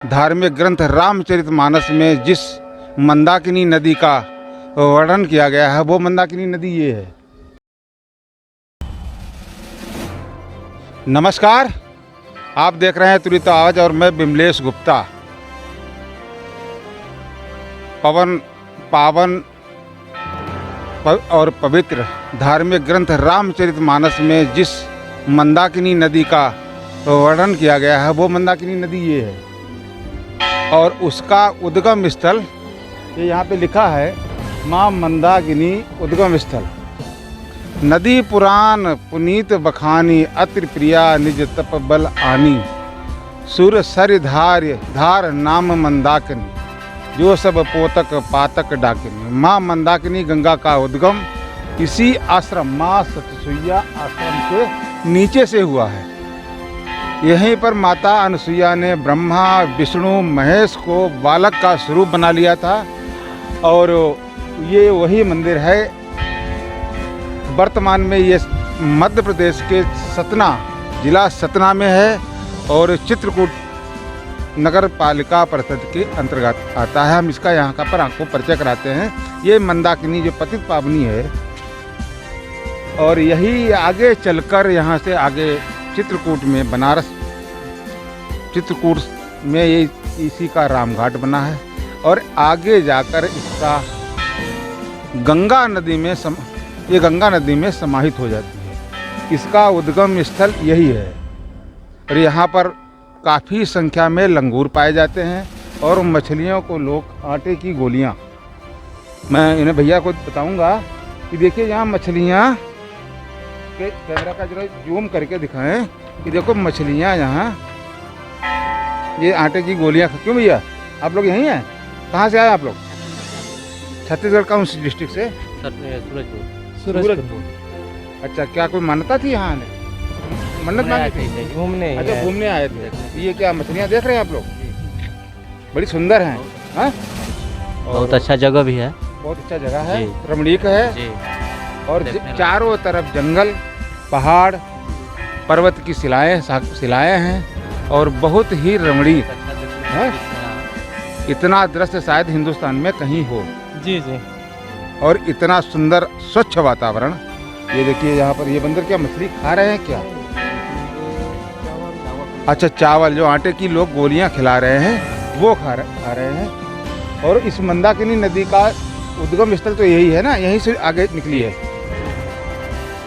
धार्मिक ग्रंथ रामचरितमानस में जिस मंदाकिनी नदी का वर्णन किया गया है वो मंदाकिनी नदी ये है। नमस्कार, आप देख रहे हैं तुरित आवाज और मैं बिमलेश गुप्ता। पावन और पवित्र धार्मिक ग्रंथ रामचरितमानस में जिस मंदाकिनी नदी का वर्णन किया गया है वो मंदाकिनी नदी ये है और उसका उद्गम स्थल ये यहाँ पे लिखा है, माँ मंदाकिनी उद्गम स्थल। नदी पुराण पुनीत बखानी अति प्रिया निज तप बल आनी, सुर सर धार नाम मंदाकिनी जो सब पोतक पातक डाकिनी। माँ मंदाकिनी गंगा का उद्गम इसी आश्रम माँ सतसुइया आश्रम के नीचे से हुआ है। यहीं पर माता अनुसुईया ने ब्रह्मा विष्णु महेश को बालक का स्वरूप बना लिया था और ये वही मंदिर है। वर्तमान में ये मध्य प्रदेश के सतना जिला सतना में है और चित्रकूट नगर पालिका परिषद के अंतर्गत आता है। हम इसका यहाँ का पर आपको परिचय कराते हैं। ये मंदाकिनी जो पतित पावनी है और यही आगे चलकर यहाँ से आगे चित्रकूट में बनारस चित्रकूट में ये इसी का रामघाट बना है और आगे जाकर इसका गंगा नदी में समाहित हो जाती है। इसका उद्गम स्थल यही है और यहाँ पर काफ़ी संख्या में लंगूर पाए जाते हैं और मछलियों को लोग आटे की गोलियाँ, मैं इन्हें भैया को बताऊँगा कि देखिए यहाँ मछलियाँ के कैमरा का जरा जूम करके दिखाएं कि देखो मछलियाँ यहाँ ये आटे की गोलियाँ। क्यों भैया आप लोग यहीं हैं? कहाँ से आए आप लोग? छत्तीसगढ़ कौन सी डिस्ट्रिक्ट से? सूरजपुर। अच्छा, क्या कोई मान्यता थी यहाँ आने? मन्नत मांगी थी? घूमने। अच्छा, घूमने आए थे। ये क्या मछलियाँ देख रहे हैं आप लोग? बड़ी सुंदर हैं। हाँ, बहुत अच्छा जगह भी है। बहुत अच्छा जगह है, रमणीक है और चारों तरफ जंगल, पहाड़, पर्वत की शिलाएँ हैं और बहुत ही रमणीक है। इतना दृश्य शायद हिंदुस्तान में कहीं हो। जी। और इतना सुंदर स्वच्छ वातावरण। ये देखिए यहाँ पर ये बंदर क्या मछली खा रहे हैं क्या? अच्छा, चावल जो आटे की लोग गोलियां खिला रहे हैं वो खा रहे हैं। और इस मंदाकिनी नदी का उद्गम स्थल तो यही है ना, यहीं से आगे निकली है।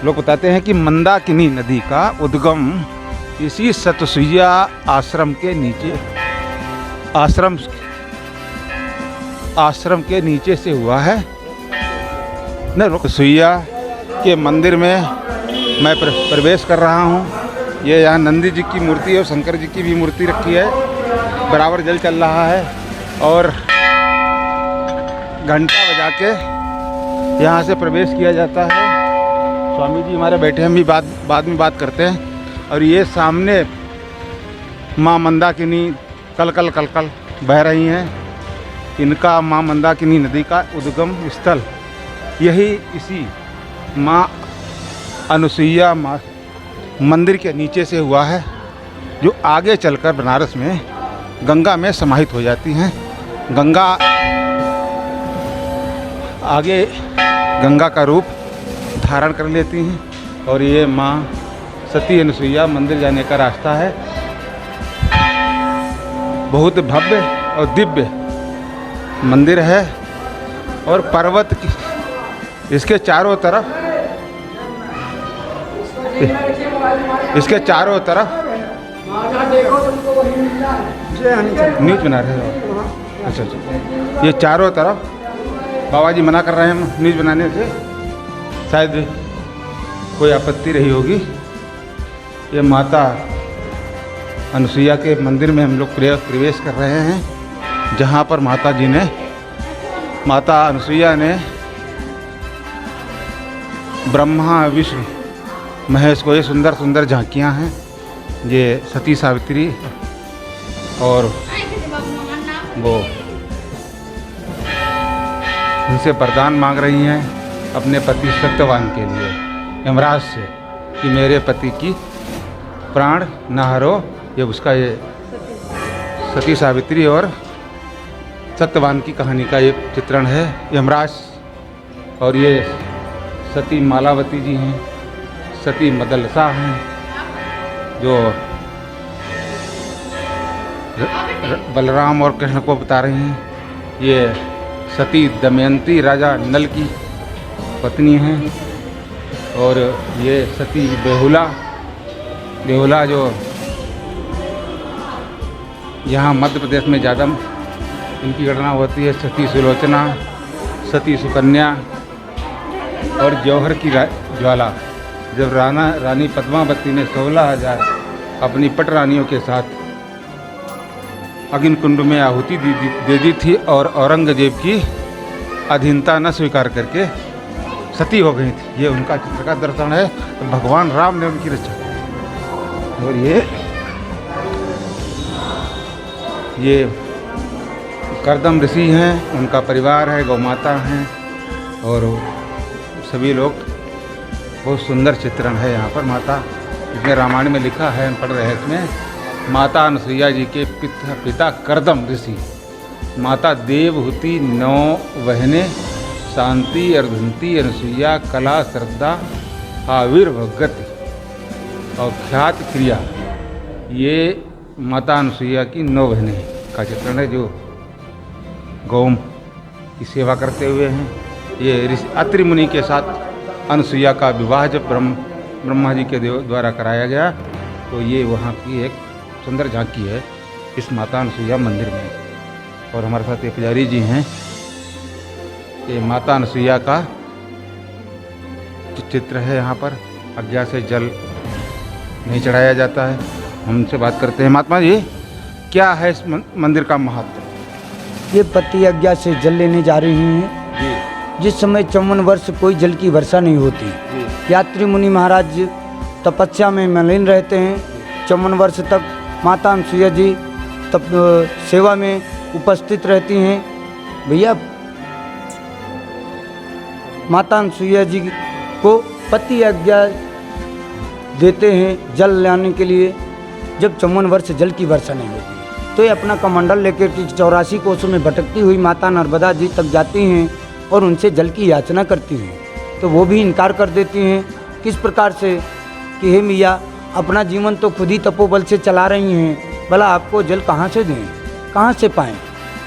लोग बताते हैं कि मंदाकिनी नदी का उद्गम इसी सतसुइया आश्रम के नीचे से हुआ है। सतसुइया के मंदिर में मैं प्रवेश कर रहा हूँ। ये यहाँ नंदी जी की मूर्ति और शंकर जी की भी मूर्ति रखी है। बराबर जल चल रहा है और घंटा बजा के यहाँ से प्रवेश किया जाता है। स्वामी जी हमारे बैठे, हम भी बाद में बात करते हैं। और ये सामने माँ मंदाकिनी कलकल बह रही हैं। इनका माँ मंदाकिनी नदी का उद्गम स्थल यही इसी माँ अनुसुईया मंदिर के नीचे से हुआ है, जो आगे चलकर बनारस में गंगा में समाहित हो जाती हैं। गंगा आगे गंगा का रूप धारण कर लेती हैं और ये माँ सती अनुसुईया मंदिर जाने का रास्ता है। बहुत भव्य और दिव्य मंदिर है और पर्वत की इसके चारों तरफ न्यूज बना रहे हो? अच्छा, ये चारों तरफ बाबा जी मना कर रहे हैं न्यूज बनाने से, शायद कोई आपत्ति रही होगी। ये माता अनुसुईया के मंदिर में हम लोग प्रवेश कर रहे हैं, जहाँ पर माता अनुसुईया ने ब्रह्मा विष्णु महेश को, ये सुंदर सुंदर झांकियाँ हैं। ये सती सावित्री और वो उनसे वरदान मांग रही हैं अपने पति सत्यवान के लिए यमराज से कि मेरे पति की प्राण न हरो। ये उसका ये सती सावित्री और सत्यवान की कहानी का एक चित्रण है। यमराज और ये सती मालावती जी हैं, सती मदलसा हैं जो बलराम और कृष्ण को बता रही हैं। ये सती दमयंती राजा नल की पत्नी हैं और ये सती बेहुला जो यहाँ मध्य प्रदेश में ज़्यादा इनकी घटना होती है। सती सुलोचना, सती सुकन्या और जौहर की ज्वाला। जब रानी पद्मावती ने 16,000 अपनी पट रानियों के साथ अग्नि कुंड में आहुति दे दी थी और औरंगजेब की अधीनता न स्वीकार करके सती हो गई थी। ये उनका चित्र का दर्शन है। तो भगवान राम ने उनकी रक्षा की। और ये करदम ऋषि हैं, उनका परिवार है, गौ माता हैं और सभी लोग। बहुत सुंदर चित्रण है यहाँ पर माता। इसमें रामायण में लिखा है, हम पढ़ रहे हैं इसमें, माता अनुसुईया जी के पिता करदम ऋषि, माता देवहूति, 9 बहनें, शांति, अर्धंती, अनुसुईया, कला, श्रद्धा, आविर्भगति और ख्यात क्रिया। ये माता अनुसुईया की 9 बहनें का चित्रण है जो गौ की सेवा करते हुए हैं। ये ऋषि अत्रि मुनि के साथ अनुसुईया का विवाह जब ब्रह्मा जी के द्वारा कराया गया, तो ये वहाँ की एक सुंदर झांकी है इस माता अनुसुईया मंदिर में। और हमारे साथ ये पुजारी जी हैं। ये माता अनुसुईया का चित्र है। यहाँ पर आज्ञा से जल नहीं चढ़ाया जाता है। हम उनसे बात करते हैं। महात्मा जी, क्या है इस मंदिर का महत्व? ये पति आज्ञा से जल लेने जा रही हैं जी। जिस समय 54 वर्ष कोई जल की वर्षा नहीं होती। यात्री मुनि महाराज तपस्या में मलिन रहते हैं। 54 वर्ष तक माता अनुसुईया जी तब सेवा में उपस्थित रहती हैं। भैया, माता अनुसुईया जी को पति आज्ञा देते हैं जल लाने के लिए जब 54 वर्ष जल की वर्षा नहीं होती। तो ये अपना कमंडल लेकर के 84 कोसों में भटकती हुई माता नर्मदा जी तक जाती हैं और उनसे जल की याचना करती हैं। तो वो भी इनकार कर देती हैं। किस प्रकार से कि हे मैया, अपना जीवन तो खुद ही तपोबल से चला रही हैं, भला आपको जल कहाँ से दें, कहाँ से पाएँ?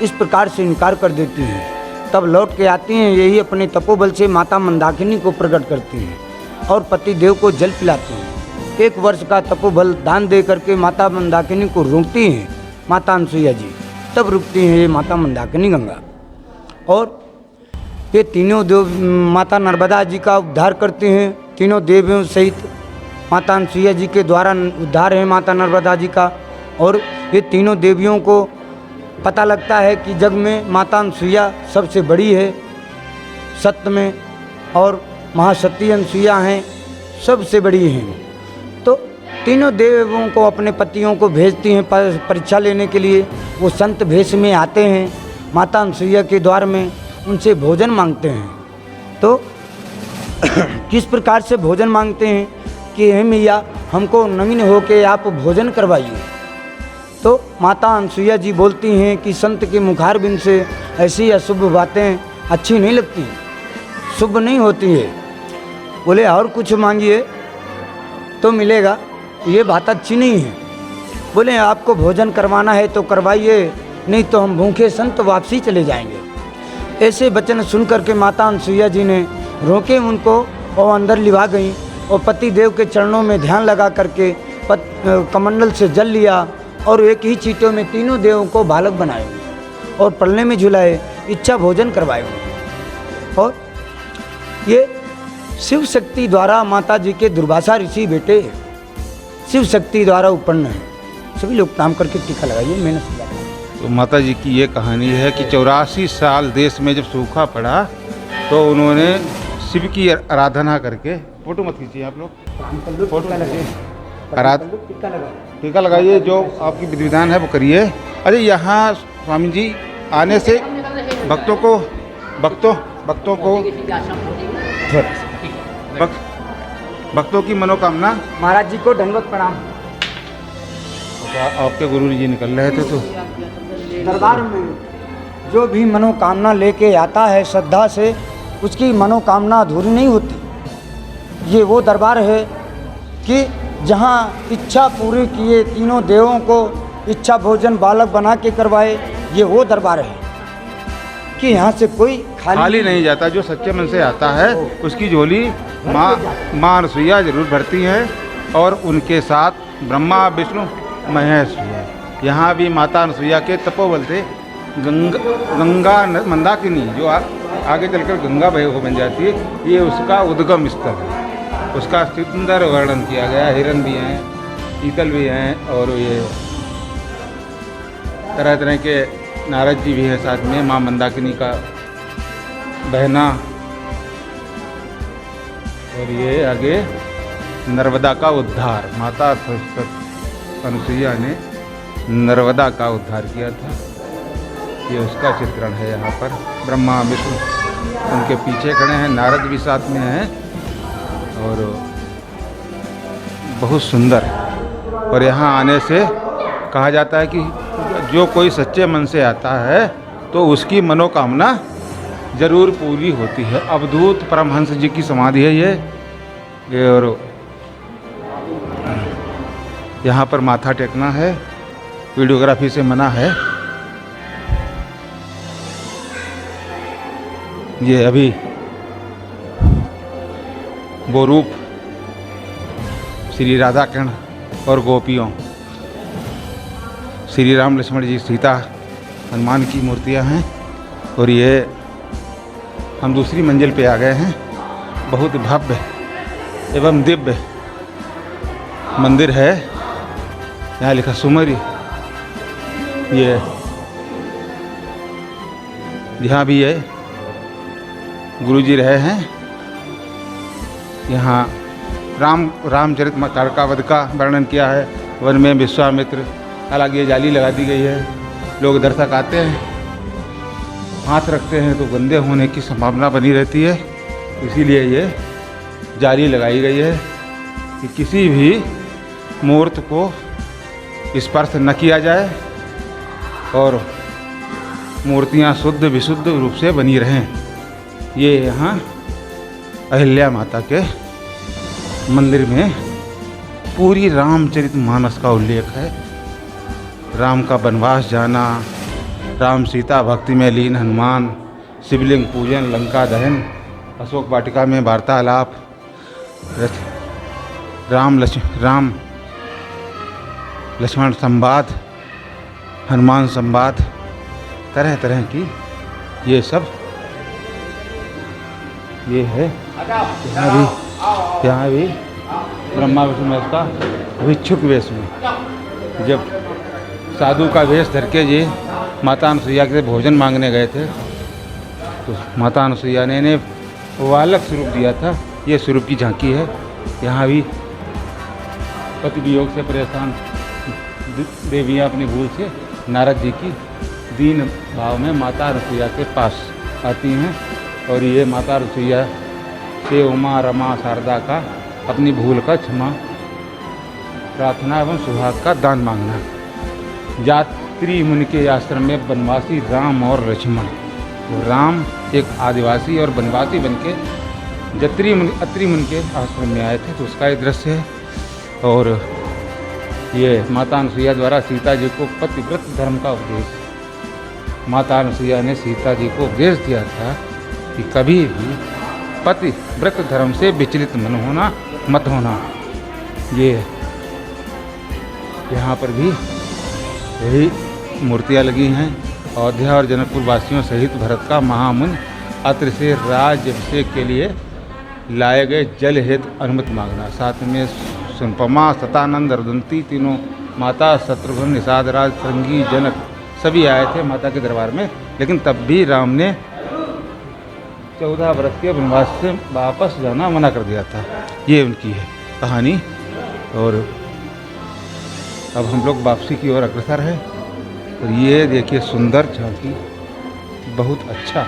इस प्रकार से इनकार कर देती हैं। तब लौट के आती हैं, यही अपने तपोबल से माता मंदाकिनी को प्रकट करती हैं और पति देव को जल पिलाती हैं। 1 वर्ष का तपोबल दान दे करके माता मंदाकिनी को रोकती हैं माता अनुसुईया जी। तब रुकती हैं ये माता मंदाकिनी गंगा और ये तीनों देव माता नर्मदा जी का उद्धार करते हैं। तीनों देवियों सहित माता अनुसुईया जी के द्वारा उद्धार है माता नर्मदा जी का। और ये तीनों देवियों को पता लगता है कि जग में माता अनुसुईया सबसे बड़ी है सत्य में, और महासती अनुसुईया हैं सबसे बड़ी हैं। तो तीनों देवों को अपने पतियों को भेजती हैं परीक्षा लेने के लिए। वो संत भेष में आते हैं माता अनुसुईया के द्वार में, उनसे भोजन मांगते हैं। तो किस प्रकार से भोजन मांगते हैं कि हे मैया, हमको नवीन होके आप भोजन करवाइए। तो माता अनुसुईया जी बोलती हैं कि संत के मुखारबिंद से ऐसी अशुभ बातें अच्छी नहीं लगती, शुभ नहीं होती है। बोले और कुछ मांगिए तो मिलेगा, ये बात अच्छी नहीं है। बोले आपको भोजन करवाना है तो करवाइए, नहीं तो हम भूखे संत वापसी चले जाएंगे। ऐसे वचन सुन करके माता अनुसुईया जी ने रोके उनको और अंदर लिवा गई और पति देव के चरणों में ध्यान लगा करके कमंडल से जल लिया और एक ही चीटों में तीनों देवों को बालक बनाए और पलने में झुलाए, इच्छा भोजन करवाए। और ये शिव शक्ति द्वारा माता जी के दुर्वासा ऋषि बेटे शिव शक्ति द्वारा उत्पन्न है। सभी लोग काम करके टीका लगाइए, मेहनत से। तो माता जी की ये कहानी है कि 84 साल देश में जब सूखा पड़ा तो उन्होंने शिव की आराधना करके, फोटो मत खींचिए आप लोग, फोटो टीका लगाइए, जो आपकी विधि विधान है वो करिए। अरे यहाँ स्वामी जी आने से भक्तों की मनोकामना। महाराज जी को दंडवत प्रणाम। तो आपके गुरु जी निकल रहे थे तो दरबार में जो भी मनोकामना लेके आता है श्रद्धा से, उसकी मनोकामना अधूरी नहीं होती। ये वो दरबार है कि जहाँ इच्छा पूरी किए, तीनों देवों को इच्छा भोजन बालक बना के करवाए। ये वो दरबार है कि यहाँ से कोई खाली नहीं जाता। जो सच्चे मन से आता है उसकी झोली माँ अनसुईया जरूर भरती हैं, और उनके साथ ब्रह्मा विष्णु महेश भी है। यहाँ भी माता अनसुईया के तपोबल से गंगा मंदाकिनी जो आगे चलकर गंगा भय को बन जाती है, ये उसका उद्गम स्थल है। उसका सुंदर वर्णन किया गया। हिरन भी हैं, चीतल भी हैं, और ये तरह तरह के नारद जी भी हैं साथ में। माँ मंदाकिनी का बहना, और ये आगे नर्मदा का उद्धार, माता अनसुईया ने नर्मदा का उद्धार किया था। ये उसका चित्रण है। यहाँ पर ब्रह्मा विष्णु उनके पीछे खड़े हैं, नारद भी साथ में हैं, और बहुत सुंदर। और यहाँ आने से कहा जाता है कि जो कोई सच्चे मन से आता है तो उसकी मनोकामना जरूर पूरी होती है। अवधूत परमहंस जी की समाधि है ये, और यहाँ पर माथा टेकना है, वीडियोग्राफी से मना है। ये अभी वो रूप श्री राधा कृष्ण और गोपियों, श्री राम लक्ष्मण जी सीता हनुमान की मूर्तियां हैं। और ये हम दूसरी मंजिल पे आ गए हैं। बहुत भव्य एवं दिव्य मंदिर है। यहाँ लिखा सुमरी। ये यहाँ भी है गुरु जी रहे हैं। यहाँ रामचरित का वध का वर्णन किया है। वन में विश्वामित्र, हालांकि ये जाली लगा दी गई है। लोग दर्शक आते हैं, हाथ रखते हैं तो गंदे होने की संभावना बनी रहती है, इसीलिए ये जाली लगाई गई है कि किसी भी मूर्त को स्पर्श न किया जाए और मूर्तियाँ शुद्ध विशुद्ध रूप से बनी रहें। ये यहाँ अहिल्या माता के मंदिर में पूरी रामचरितमानस का उल्लेख है। राम का वनवास जाना, राम सीता भक्ति में लीन हनुमान, शिवलिंग पूजन, लंका दहन, अशोक वाटिका में वार्तालाप, राम लक्ष्मण संवाद, हनुमान संवाद, तरह तरह की ये सब ये है। यहाँ भी ब्रह्मा विष्णु महेश का भिक्षुक वेश में, जब साधु का वेश धर के ये माता अनसुईया के भोजन मांगने गए थे तो माता अनसुईया ने इन्हें बालक स्वरूप दिया था। ये स्वरूप की झांकी है। यहाँ भी पति वियोग से परेशान देवियाँ अपनी भूल से नारद जी की दीन भाव में माता अनसुईया के पास आती हैं, और ये माता अनसुईया से उमा रमा शारदा का अपनी भूल का क्षमा प्रार्थना एवं सुहाग का दान मांगना। यात्री मुनि के आश्रम में वनवासी राम और लक्ष्मण, राम एक आदिवासी और वनवासी बनके अत्रि मुनि के आश्रम में आए थे, तो उसका एक दृश्य है। और ये माता अनसुईया द्वारा सीता जी को पतिव्रत धर्म का उपदेश, माता अनसुईया ने सीता जी को उपदेश दिया था कि कभी भी पतिव्रत धर्म से विचलित मत होना। ये यहाँ पर भी यही मूर्तियाँ लगी हैं। अयोध्या और जनकपुर वासियों सहित भरत का महामुनि अत्र से राज्याभिषेक के लिए लाए गए जल हेतु अनुमति मांगना। साथ में सुनपमा, सतानंद, रुदंती तीनों माता, शत्रुघ्न, निषाद राज, श्रृंगी, जनक सभी आए थे माता के दरबार में। लेकिन तब भी राम ने 14 वर्ष के वनवास से वापस जाना मना कर दिया था। ये उनकी है कहानी। और अब हम लोग वापसी की ओर अग्रसर है। और ये देखिए सुंदर झांकी, बहुत अच्छा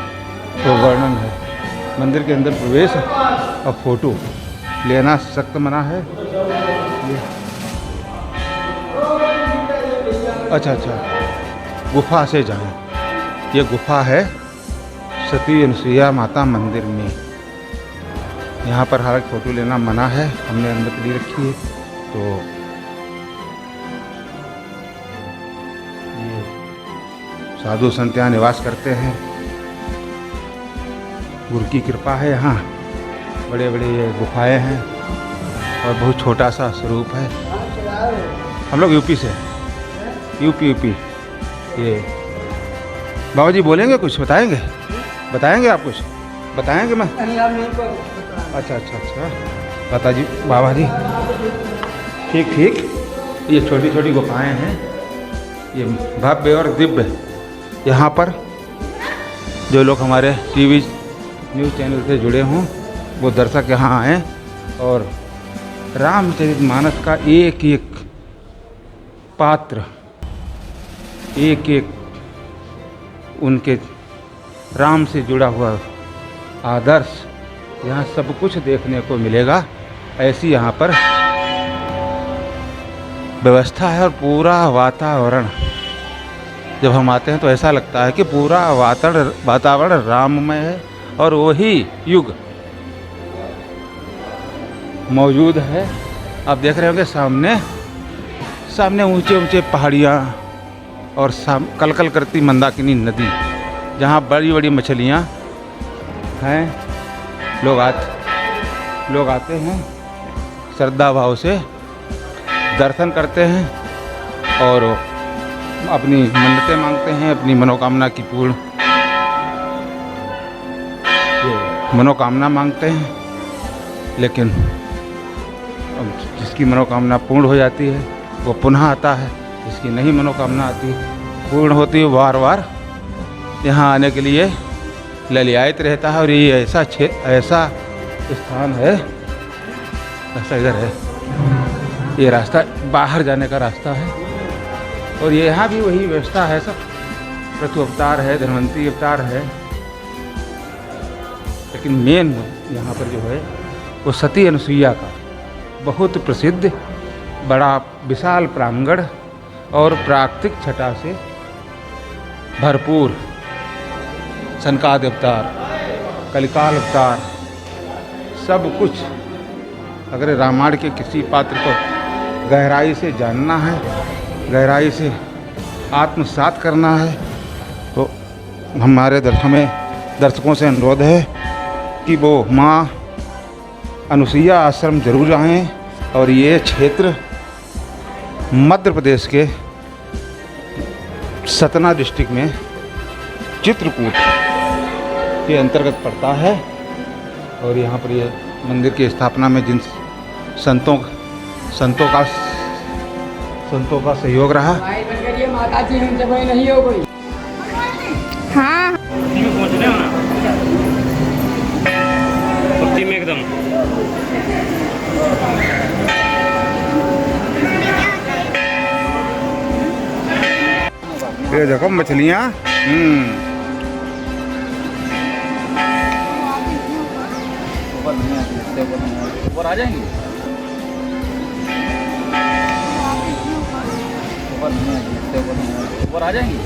तो वर्णन है। मंदिर के अंदर प्रवेश और फोटो लेना सख्त मना है। अच्छा अच्छा, गुफा से जाएं। ये गुफा है सती अनुसुईया माता मंदिर में। यहाँ पर हालांकि फ़ोटो लेना मना है, हमने अनुमति ली रखी है। तो ये साधु संत यहाँ निवास करते हैं, गुरु की कृपा है। यहाँ बड़े बड़े ये गुफाएँ हैं और बहुत छोटा सा स्वरूप है। हम लोग यूपी से, यूपी। ये बाबा जी बोलेंगे, कुछ बताएंगे आप कुछ बताएंगे? मैं अच्छा, बता जी बाबा जी। ठीक। ये छोटी छोटी गुफाएं हैं, ये भव्य और दिव्य। यहाँ पर जो लोग हमारे टीवी न्यूज़ चैनल से जुड़े हों वो दर्शक यहाँ आएँ और रामचरितमानस का एक एक पात्र, एक एक उनके राम से जुड़ा हुआ आदर्श, यहाँ सब कुछ देखने को मिलेगा। ऐसी यहाँ पर व्यवस्था है और पूरा वातावरण, जब हम आते हैं तो ऐसा लगता है कि पूरा वातावरण राममय है और वही युग मौजूद है। आप देख रहे होंगे सामने ऊंचे पहाड़ियाँ और कलकल करती मंदाकिनी नदी, जहाँ बड़ी बड़ी मछलियाँ हैं। लोग आते हैं श्रद्धा भाव से दर्शन करते हैं और अपनी मन्नतें मांगते हैं, अपनी मनोकामना की पूर्ण मनोकामना मांगते हैं। लेकिन जिसकी मनोकामना पूर्ण हो जाती है वो पुनः आता है, जिसकी नहीं मनोकामना आती पूर्ण होती है बार यहाँ आने के लिए ललियायित रहता है। और ये ऐसा स्थान है, ऐसा इधर है, ये रास्ता बाहर जाने का रास्ता है। और ये यहाँ भी वही व्यवस्था है, सब पृथु अवतार है, धन्वंतरी अवतार है। लेकिन मेन यहाँ पर जो है वो सती अनुसुईया का बहुत प्रसिद्ध बड़ा विशाल प्रांगण और प्राकृतिक छटा से भरपूर सनकादि अवतार, कलिकाल अवतार, सब कुछ। अगर रामायण के किसी पात्र को गहराई से जानना है, गहराई से आत्मसात करना है, तो हमारे दर्शकों से अनुरोध है कि वो माँ अनुसुईया आश्रम जरूर आएँ। और ये क्षेत्र मध्य प्रदेश के सतना डिस्ट्रिक्ट में चित्रकूट के अंतर्गत पड़ता है। और यहाँ पर ये मंदिर की स्थापना में जिन संतों का सहयोग रहा। माता जी हमसे कोई नहीं हो कोई। हाँ पहुँचने हो ना भक्ति में एकदम। ये देखो मछलियाँ। ऊपर आ जाएंगे, ऊपर आ जाएंगे।